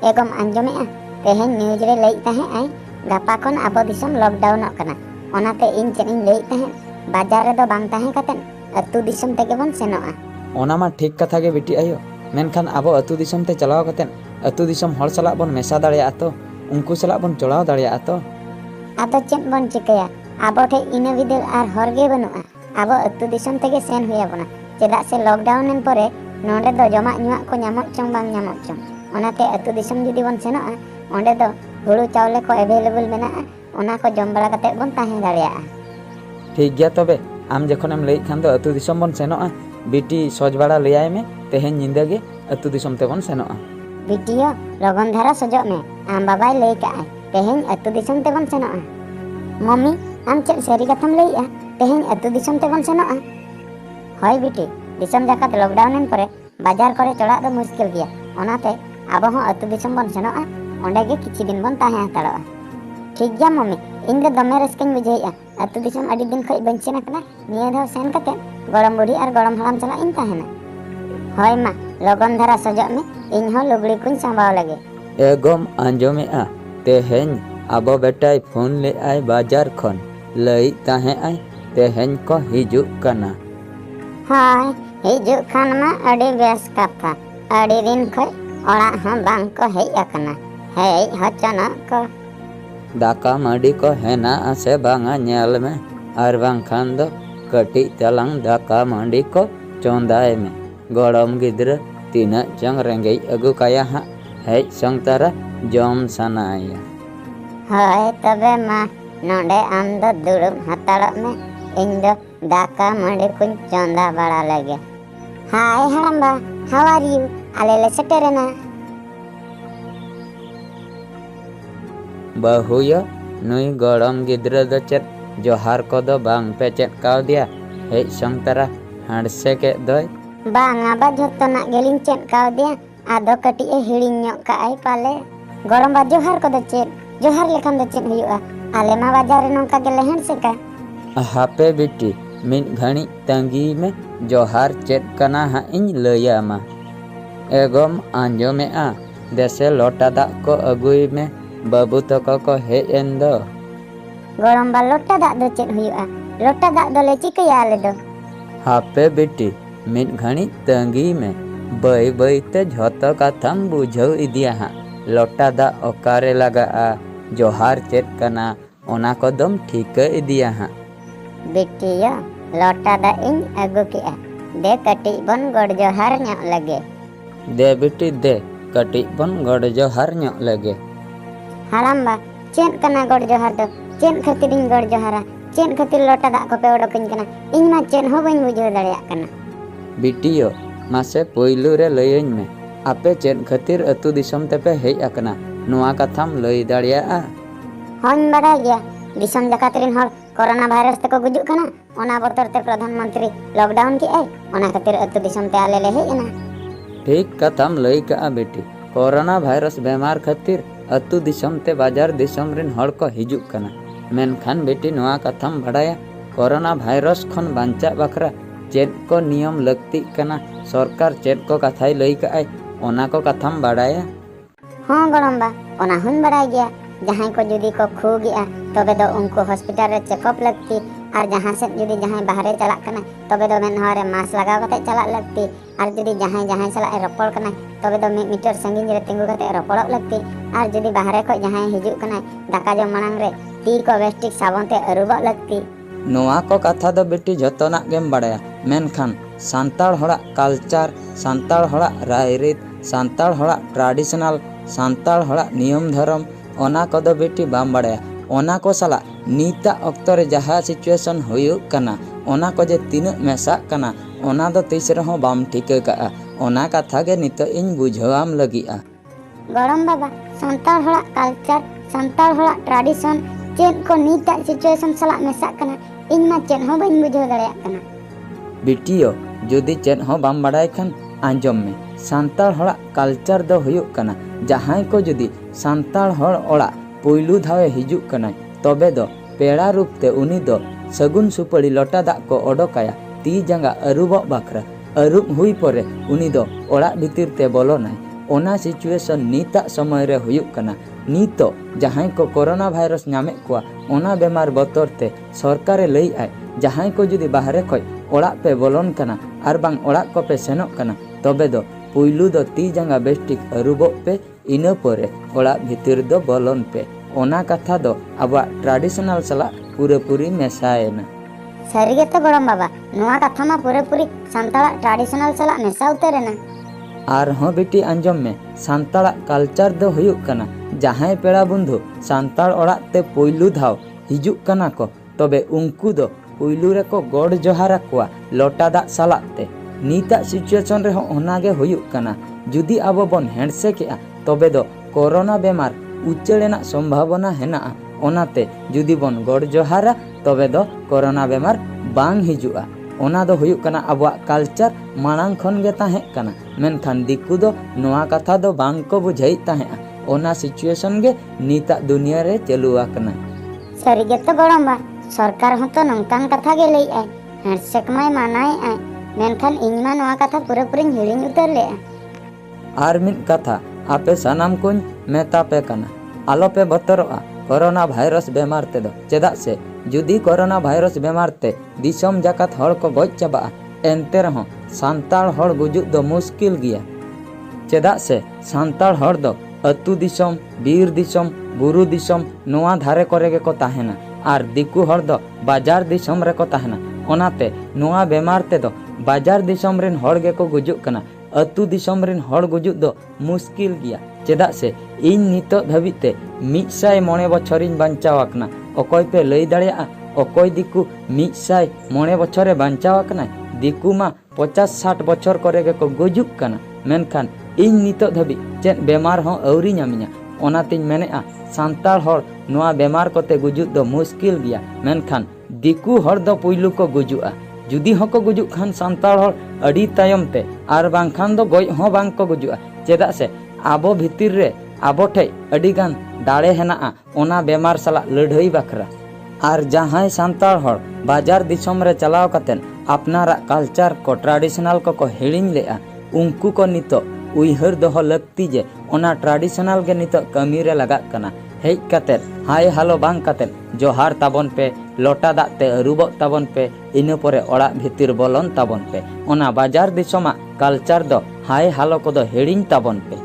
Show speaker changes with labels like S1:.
S1: एगम आंजमेआ तेहेन न्यूज रे लई तहें आई गापा खन आबो दिसम लॉकडाउनों कना ओनाते इन चेन इन लई तहें बाजार रे दो बांग तहें कतेन अतु दिसम तेगे बन सेनोआ।
S2: ओना मा ठीक कथा गे बिटी आयो मेनखान आबो अतु दिसम ते चलाव कतेन अतु दिसम हर सलाक बन मेसा दाड़ेया तो उनको सलाक बन चलाव दाड़ेया तो
S1: आदो चेन बन चिकया आबो ठे इना विदल आर हरगे बनुआ आबो अतु दिसम तेगे सेन हुया बना चेदा से लॉकडाउन एन परे नोंडे दो जमा ᱧᱩᱣᱟᱜ को ᱧᱟᱢᱚᱜ चंग बांग ᱧᱟᱢᱚᱜ चंग ओनाते अतु दिसम जुदी बन सेनोआ ओंडे दो हुड़ू चावले को अवेलेबल मेनाआ ओना को जम बड़ा कते बन ताहें दाड़ेया।
S2: ठीक गया तबे आम जखोनेम लई खान दो अतु दिसम बन सेनोआ बिटी सजबाड़ा लैयाय में तेहेन निंदा गे अतु दिसम ते बन सेनोआ।
S1: बिटियो लगन धारा सजोग में आम बाबाय लई काआय तेहेन अतु दिसम ते बन सेनोआ। मम्मी आम चेद सारी कथाम लईआ तेहेन अतु दिसम ते बन सेनोआ। हय बिटी दिसम जाकात लॉकडाउन एन परे बाजार करे चढ़ाक दो मुश्किल गया ओनाते आबो हों अतु दिसम बन सेनोआ ओंडे गे किछि दिन बन ताहें हाताड़ोआ। ठीक गया मम्मी इन दो दमे रस्काኝ बुझाइआ अतु दिसम अडी दिन खय बन सेन अकना निया धाव सेन कते गड़म बुढ़ी और गड़म हड़ाम चला इन ताहेना। हय मा लगन धारा सजोग में इन हो लुगड़ी कुñ सांबाव लगे।
S2: एगम आंजमेआ तेहेन आबो बेटाय फोन ले आय बाजार खन लई ताहें आय तेहेन को हिजुक कना।
S1: हाय हिजुक खान मा अडी बेस कथा अडी दिन खय ओड़ा हां बांग को हेय अकना हेय हचना को
S2: दाका माडी को हेना आसे बांगा नेल में आर बांग खान दो कटी तलांग दाका माडी को चोंदाय में गड़म गिद्र तीना चंग रेंगे अगु काया हा हेय संगतारा जम सनाया।
S1: हाय तबे मा नोंडे आम दो दुड़ुब हाताड़ो में इन दो दाका माडी कुñ चोंदा बड़ा लगे। हाय हड़म्बा हाउ आर यू आले ले सेटेरेना।
S2: बहुया नुई गड़म गिद्र दो चेत जोहार को दो बांग पे चेत काव दिया हेय संगतारा हांडसे के दोय
S1: बांगा बा झोत्तोना गेलिन चेत काव दिया आदो कटी ए हिड़िñ ᱧᱚᱜ काआय पाले गरम बा जोहार को दो चेत जोहार लेखान दो चेत हुयुआ आले मा बाजार रे नोंका गेले हेंडसे का।
S2: हापे बिटी मिन घणी तंगी में जोहार चेत कना हा इन लैयामा। एगम आंजमेआ देसे लोटा दाग को अगुई में बाबू तको को हेय एन दो।
S1: गरम बा लोटा दाग दो चेत हुयुआ लोटा दाग दो ले चिकया आले दो।
S2: हापे बिटी मिन घणी तंगी में बई बई ते झोतो कथाम बुझाव इदिया हा लोटा दाग ओकारे लगाआ जोहार चेत कना ओना को दम ठीक इदिया हा।
S1: बिटिया लोटा दाग इन अगु केआ दे कटी बन गड़ जोहार ᱧᱚᱜ लगे।
S2: दे बिटी दे कटी बन गड़ जोहार ᱧᱚᱜ लगे।
S1: हड़ाम्बा चेन कना गड़ जोहार दो चेन खातिर इन गड़ जोहारा चेन खातिर लोटा दाग को पे ओडोकኝ कना इन मा चेन हो बኝ बुझाव दाड़ेयाक कना।
S2: बिटियो मासे पोइलू रे लयñ में आपे चेन खातिर अतु दिसम तेपे हेय अकना नोआ कथाम लई दाड़ेयाआ।
S1: हन बड़ा गया दिसम जाकात रिन हर कोरोना वायरस ते को गुजुक कना ओना बोतर ते प्रधानमंत्री लॉकडाउन की आई ओना खातिर अतु दिसम ते आले ले हेय ना। ठीक
S2: कथाम लई का बेटी कोरोना वायरस बेमार खातिर अतु दिसम ते बाजार दिसम रिन हर को हिजुक कना मेनखान बेटी नोआ कथाम बड़ाया कोरोना वायरस खन बांचा बखरा चेद को नियम लगती कना सरकार चेद को कथाई लई का आई ओना को कथाम बड़ाया।
S1: हां गड़म बा ओना हुन बड़ाय गया जहां को जुदी को खू गया तबे दो उनको हॉस्पिटल रे चेकअप लगती और जहां से जुदी जहां बाहरे चला कना तबे दो मेन हरे मास्क लगाव कते चला लगती और जुदी जहां जहां चला रपड़ कना तबे दो 1 मीटर संगीन रे तिंगु कते रपड़ लगती और जुदी बाहरे को जहां हिजुक कना दाका जम मांग रे ती को वेस्टिक साबुन ते अरुब लगती।
S2: नोआ को कथा दो बेटी जतोना गेम बड़ाया मेनखान सांताड़ हड़ा कल्चर सांताड़ हड़ा रायरीत सांताड़ हड़ा ट्रेडिशनल सांताड़ हड़ा नियम धर्म ओना को दो बेटी बाम बड़ाया ओना को साला नीता अक्तो रे जहाँ सिचुएशन हुयुक कना ओना को जे तीना मेसा कना ओना दो तीस रहो बाम ठिका का ओना कथा गे नितो इन बुझावाम लगिआ।
S1: गरम बाबा सांताड़ हड़ा कल्चर सांताड़ हड़ा ट्रेडिशन चेद को नीता सिचुएशन साला मेसा कना इन मा चेद हो बኝ बुझाव दाड़ेयाक कना।
S2: बिटियो जुदी चेद हो बाम बड़ाय खान आंजम में सांताड़ हड़ा कल्चर दो हुयुक कना जहां को जुदी सांताड़ हड़ ओड़ा पोइलू धावे हिजुक कना तबे दो पेड़ा रूप ते उनी दो सगुन सुपड़ी लोटा दाग को ओडोकाया ती जांगा अरुब बखरा अरुब हुई परे उनी दो ओड़ा भीतिर ते बोलोनाय ᱚᱱᱟ ᱥᱤᱪᱩᱭᱮᱥᱚᱱ ᱱᱤᱛᱟᱜ ᱥᱚᱢᱚᱭ ᱨᱮ ᱦᱩᱭᱩᱜ ᱠᱟᱱᱟ। ᱱᱤᱛᱚᱜ ᱡᱟᱦᱟᱸᱭ ᱠᱚ ᱠᱳᱨᱳᱱᱟ ᱵᱷᱟᱭᱨᱟᱥ ᱧᱟᱢᱮᱫ ᱠᱚᱣᱟ ᱚᱱᱟ ᱵᱮᱢᱟᱨ ᱵᱚᱛᱚᱨ ᱛᱮ ᱥᱚᱨᱠᱟᱨᱮ ᱞᱟᱹᱭᱮᱜᱼᱟᱭ ᱡᱟᱦᱟᱸᱭ ᱠᱚ ᱡᱩᱫᱤ ᱵᱟᱦᱨᱮ ᱠᱷᱚᱡ ᱚᱲᱟᱜ ᱯᱮ ᱵᱚᱞᱚᱱ ᱠᱟᱱᱟ ᱟᱨ ᱵᱟᱝ ᱚᱲᱟᱜ ᱠᱚᱯᱮ ᱥᱮᱱᱚᱜ ᱠᱟᱱᱟ ᱛᱚᱵᱮ ᱫᱚ ᱯᱩᱭᱞᱩ ᱫᱚ ᱛᱤ ᱡᱟᱸᱜᱟ ᱵᱮᱥᱴᱷᱤᱠ ᱟᱹᱨᱩᱵᱚᱜ ᱯᱮ, ᱤᱱᱟᱹ ᱯᱚᱨᱮ ᱚᱲᱟᱜ ᱵᱷᱤᱛᱤᱨ ᱫᱚ ᱵᱚᱞᱚᱱ ᱯᱮ। ᱚᱱᱟ ᱠᱟᱛᱷᱟ ᱫᱚ ᱟᱵᱚᱣᱟᱜ ᱴᱨᱟᱰᱤᱥᱚনাᱞ ᱥᱟᱞᱟᱜ ᱯᱩᱨᱟᱹᱯᱩᱨᱤ ᱢᱮᱥᱟᱭᱮᱱᱟ।
S1: ᱥᱟᱹᱨᱤ ᱜᱮᱛᱚ ᱜᱚᱲᱚᱢ ᱵᱟᱵᱟ, ᱱᱚᱣᱟ ᱠᱟᱛᱷᱟ ᱢᱟ ᱯᱩᱨᱟᱹᱯᱩᱨᱤ ᱥᱟᱱᱛᱟᱲᱟᱜ ᱴᱨᱟᱰᱤᱥᱚনাᱞ ᱥᱟᱞᱟᱜ ᱢᱮᱥᱟ ᱩᱛᱟᱹᱨᱮᱱᱟ।
S2: ᱟᱨᱦᱚᱸ ᱵᱤᱴᱤ ᱟᱸᱡᱚᱢ ᱢᱮ, ᱥᱟᱱᱛᱟᱲᱟᱜ ᱠᱟᱞᱪᱟᱨ ᱫᱚ ᱦᱩᱭᱩᱜ ᱠᱟᱱᱟ ᱡᱟᱦᱟᱸᱭ ᱯᱮᱲᱟ ᱵᱚᱱᱫᱷᱩ ᱥᱟᱱᱛᱟᱲ ᱚᱲᱟᱜ te ᱯᱩᱭᱞᱩ ᱫᱷᱟᱣ ᱦᱤᱡᱩᱜ ᱠᱟᱱᱟ ᱠᱚ ᱛᱚᱵᱮ ᱩᱱᱠᱩ ᱫᱚ ᱯᱩᱭᱞᱩ ᱨᱮᱠᱚ ᱜᱚᱰ ᱡᱚᱦᱟᱨ ᱟᱠᱚᱣᱟ ᱞᱚᱴᱟ ᱫᱟᱜ ᱥᱟᱞᱟᱜ ᱛᱮ। ᱱᱤᱛᱟᱜ ᱥᱤᱪᱩᱭᱮᱥᱚᱱ ᱨᱮᱦᱚᱸ ᱚᱱᱟᱜᱮ ᱦᱩᱭᱩᱜ ᱠᱟᱱᱟ। ᱡᱩᱫᱤ ᱟᱵᱚ ᱵᱚᱱ ᱦᱮᱸᱰᱥᱮᱠᱮᱜᱼᱟ ᱛᱚᱵᱮ ᱫᱚ ᱠᱳᱨᱳᱱᱟ ᱵᱮᱢᱟᱨ ᱩᱪᱟᱹᱲ ᱨᱮᱱᱟᱜ ᱥᱚᱢᱵᱷᱚᱵᱚᱱᱟ ᱦᱮᱱᱟᱜᱼᱟ। ᱚᱱᱟᱛᱮ ᱡᱩᱫᱤ ᱵᱚᱱ ᱜᱚᱰ ᱡᱚᱦᱟᱨᱟ ᱛᱚᱵᱮ ᱫᱚ ᱠᱳᱨᱳᱱᱟ ᱵᱮᱢᱟᱨ ᱵᱟᱝ ᱦᱤᱡᱩᱜᱼᱟ। ᱚᱱᱟ ᱫᱚ ᱦᱩᱭᱩᱜ ᱠᱟᱱᱟ ᱟᱵᱚᱣᱟᱜ ᱠᱟᱞᱪᱟᱨ ᱢᱟᱲᱟᱝ ᱠᱷᱚᱱ ᱜᱮ ᱛᱟᱦᱮᱸ ᱠᱟᱱᱟ। ᱢᱮᱱᱠᱷᱟᱱ ᱫᱤᱠᱩ ᱫᱚ ᱱᱚᱣᱟ ᱠᱟᱛᱷᱟ ᱫᱚ ᱵᱟᱝ ᱠᱚ ᱵᱩᱡᱷᱟᱹᱣᱮᱫ ᱛᱟᱦᱮᱸᱜᱼᱟ। ᱚᱱᱟ ᱥᱤᱪᱩᱭᱮᱥᱚᱱ ᱜᱮ ᱱᱤᱛᱟᱜ ᱫᱩᱱᱤᱭᱟᱹ ᱨᱮ ᱪᱟᱹᱞᱩ ᱟᱠᱟᱱᱟ।
S1: ᱥᱟᱹᱨᱤ ᱜᱮᱛᱚ ᱜᱚᱲᱚᱢ ᱵᱟ, ᱥᱚᱨᱠᱟর ᱦᱚᱸᱛᱚ ᱱᱚᱝᱠᱟᱱ ᱠᱟᱛᱷᱟ ᱜᱮ ᱞᱟᱹᱭᱮᱜᱼᱟᱭ, ᱦᱮᱸᱰᱥᱮᱠ ᱢᱟᱭ ᱢᱟᱱᱟᱭᱮᱜᱼᱟᱭ। ᱢᱮᱱᱠᱷᱟᱱ ᱤᱧ ᱢᱟ ᱱᱚᱣᱟ ᱠᱟᱛᱷᱟ ᱯᱩᱨᱟᱹᱯᱩᱨᱤᱧ ᱦᱤᱲᱤᱧ ᱩᱛᱟᱹᱨ ᱞᱮᱜᱼᱟ।
S2: ᱟᱨ ᱢᱤᱫ ᱠᱟᱛᱷᱟ ᱟᱯᱮ ᱥᱟᱱᱟᱢ ᱠᱚᱧ ᱢᱮᱛᱟ ᱯᱮ ᱠᱟᱱᱟ, ᱟᱞᱚᱯᱮ ᱵᱚᱛᱚᱨᱚᱜᱼᱟ ᱠᱳᱨᱳᱱᱟ ᱵᱷᱟᱭᱨᱟᱥ ᱵᱮᱢᱟᱨ ᱛᱮᱫᱚ। ᱪᱮᱫᱟᱜ ᱥᱮ ᱡᱩᱫᱤ ᱠᱳᱨᱳᱱᱟ ᱵᱷᱟᱭᱨᱟᱥ ᱵᱮᱢᱟᱨ te ᱫᱤᱥᱚᱢ ᱡᱟᱠᱟᱛ ᱦᱚᱲ ᱠᱚ ᱜᱚᱡ ᱪᱟᱵᱟᱜᱼᱟ ᱮᱱᱛᱮ ᱨᱮᱦᱚᱸ ᱥᱟᱱᱛᱟᱲ ᱦᱚᱲ ᱜᱩᱡᱩᱜ ᱫᱚ ᱢᱩᱥᱠᱤᱞ ᱜᱮᱭᱟ। ᱪᱮᱫᱟᱜ ᱥᱮ ᱥᱟᱱᱛᱟᱲ ᱦᱚᱲ ᱫᱚ ᱟᱹᱛᱩ ᱫᱤᱥᱚᱢ, ᱵᱤᱨ ᱫᱤᱥᱚᱢ, ᱵᱩᱨᱩ ᱫᱤᱥᱚᱢ ᱱᱚᱣᱟ ᱫᱷᱟᱨᱮ ᱠᱚᱨᱮ ᱜᱮᱠᱚ ᱛᱟᱦᱮᱱᱟ। ᱟᱨ ᱫᱤᱠᱩ ᱦᱚᱲ ᱫᱚ ᱵᱟᱡᱟᱨ ᱫᱤᱥᱚᱢ ᱨᱮᱠᱚ ᱛᱟᱦᱮᱱᱟ। ᱚᱱᱟᱛᱮ ᱱᱚᱣᱟ ᱵᱮᱢᱟᱨ ᱛᱮᱫᱚ ᱵᱟᱡᱟᱨ ᱫᱤᱥᱚᱢ ᱨᱮᱱ ᱦᱚᱲ ᱜᱮᱠᱚ ᱜᱩᱡᱩᱜ ᱠᱟᱱᱟ। ᱟᱹᱛᱩ ᱫᱤᱥᱚᱢ ᱨᱮᱱ ᱦᱚᱲ ᱜᱩᱡᱩᱜ ᱫᱚ ᱢᱩᱥᱠᱤᱞ ᱜᱮᱭᱟ। ᱪᱮᱫᱟᱜ ᱥᱮ ᱤᱧ ᱱᱤᱛᱚᱜ ᱫᱷᱟᱹᱵᱤᱡ te 109 ᱵᱚᱪᱷᱚᱨᱤᱧ ᱵᱟᱧᱪᱟᱣ ᱟᱠᱟᱱᱟ। ᱚᱠᱚᱭ ᱯᱮ ᱞᱟᱹᱭ ᱫᱟᱲᱮᱭᱟᱜᱼᱟ ᱚᱠᱚᱭ ᱫᱤᱠᱩ 109 ᱵᱚᱪᱷᱚᱨᱮ ᱵᱟᱧᱪᱟᱣ ᱟᱠᱟᱱᱟᱭ? ᱫᱤᱠᱩ ᱢᱟ 50-60 ᱵᱚᱪᱷᱚᱨ ᱠᱚᱨᱮ ᱜᱮᱠᱚ ᱜᱩᱡᱩᱜ ᱠᱟᱱᱟ। ᱢᱮᱱᱠᱷᱟন ᱤᱧ ᱱᱤᱛᱚᱜ ᱫᱷᱟᱹᱵᱤᱡ ᱪᱮᱫ ᱵᱮᱢᱟᱨ ᱦᱚᱸ ᱟᱹᱣᱨᱤ ᱧᱟᱢᱤᱧᱟ। ᱚᱱᱟᱛᱤᱧ ᱢᱮᱱᱮᱜᱼᱟ ᱥᱟᱱᱛᱟᱲ ᱦᱚᱲ ᱱᱚᱣᱟ ᱵᱮᱢᱟᱨ ᱠᱚᱛᱮ ᱜᱩᱡᱩᱜ ᱫᱚ ᱢᱩᱥᱠᱤᱞ ᱜᱮᱭᱟ। ᱢᱮᱱᱠᱷᱟᱱ ᱫᱤᱠᱩ ᱦᱚᱲ ᱫᱚ ᱯᱩᱭᱞᱩ ᱠᱚ ᱜᱩᱡᱩᱜᱼᱟ। ᱡᱩᱫᱤ ᱦᱚᱸᱠᱚ ᱜᱩᱡᱩᱜ ᱠᱷᱟᱱ ᱥᱟᱱᱛᱟᱲ ᱦᱚᱲ ᱟᱹᱰᱤ ᱛᱟᱭᱚᱢ te, ᱟᱨ ᱵᱟᱝᱠᱷᱟᱱ ᱫᱚ ᱜᱚᱡ ᱦᱚᱸ ᱵᱟᱝ ᱠᱚ ᱜᱩᱡᱩᱜᱼᱟ। ᱪᱮᱫᱟᱜ ᱥᱮ ᱟᱵᱚ ᱵᱷᱤᱛᱤᱨ ᱨᱮ ᱟᱵᱚ ᱴᱷᱮᱡ ᱟᱹᱰᱤ ᱜᱟᱱ ᱫᱟᱲᱮ ᱦᱮᱱᱟᱜᱼᱟ ᱚᱱᱟ ᱵᱮᱢᱟᱨ ᱥᱟᱞᱟᱜ ᱞᱟᱹᱲᱦᱟᱹᱭ ᱵᱟᱠᱷᱨᱟ। ᱟᱨ ᱡᱟᱦᱟᱸᱭ ᱥᱟᱱᱛᱟᱲ ᱦᱚᱲ ᱵᱟᱡᱟᱨ ᱫᱤᱥᱚᱢ ᱨᱮ ᱪᱟᱞᱟᱣ ᱠᱟᱛᱮᱱ ᱟᱯᱱᱟᱨᱟᱜ ᱠᱟᱞᱪᱟᱨ ko ᱴᱨᱟᱰᱤᱥᱚনাल ᱠᱚ ᱦᱤᱲᱤᱧ ᱞᱮᱜᱼᱟ ᱩᱱᱠᱩ ᱠᱚ ᱱᱤᱛᱚᱜ ᱩᱭᱦᱟᱹᱨ ᱫᱚᱦᱚ ᱞᱟᱹᱠᱛᱤ ᱡᱮ ᱚᱱᱟ ᱴᱨᱟᱰᱤᱥᱚনাल ᱜᱮ ᱱᱤᱛᱚᱜ ᱠᱟᱹᱢᱤ ᱨᱮ ᱞᱟᱜᱟᱜ ᱠᱟᱱᱟ। ᱦᱮᱡ ᱠᱟᱛᱮᱫ ᱦᱟᱭ ᱦᱟᱞᱳ ᱵᱟᱝ ᱠᱟᱛᱮᱫ ᱡᱚᱦᱟᱨ ᱛᱟᱵᱚᱱ ᱯᱮ, ᱞᱚᱴᱟ ᱫᱟᱜ te ᱟᱹᱨᱩᱵᱚᱜ ᱛᱟᱵᱚᱱ ᱯᱮ, ᱤᱱᱟᱹ ᱯᱚᱨᱮ ᱚᱲᱟᱜ ᱵᱷᱤᱛᱤᱨ ᱵᱚᱞᱚᱱ ᱛᱟᱵᱚᱱ ᱯᱮ। ᱚᱱᱟ ᱵᱟᱡᱟᱨ ᱫᱤᱥᱚᱢᱟᱜ ᱠᱟᱞᱪᱟᱨ ᱫᱚ ᱦᱟᱭ ᱦᱟᱞᱳ ᱠᱚᱫᱚ ᱦᱤᱲᱤᱧ ᱛᱟᱵᱚᱱ ᱯᱮ।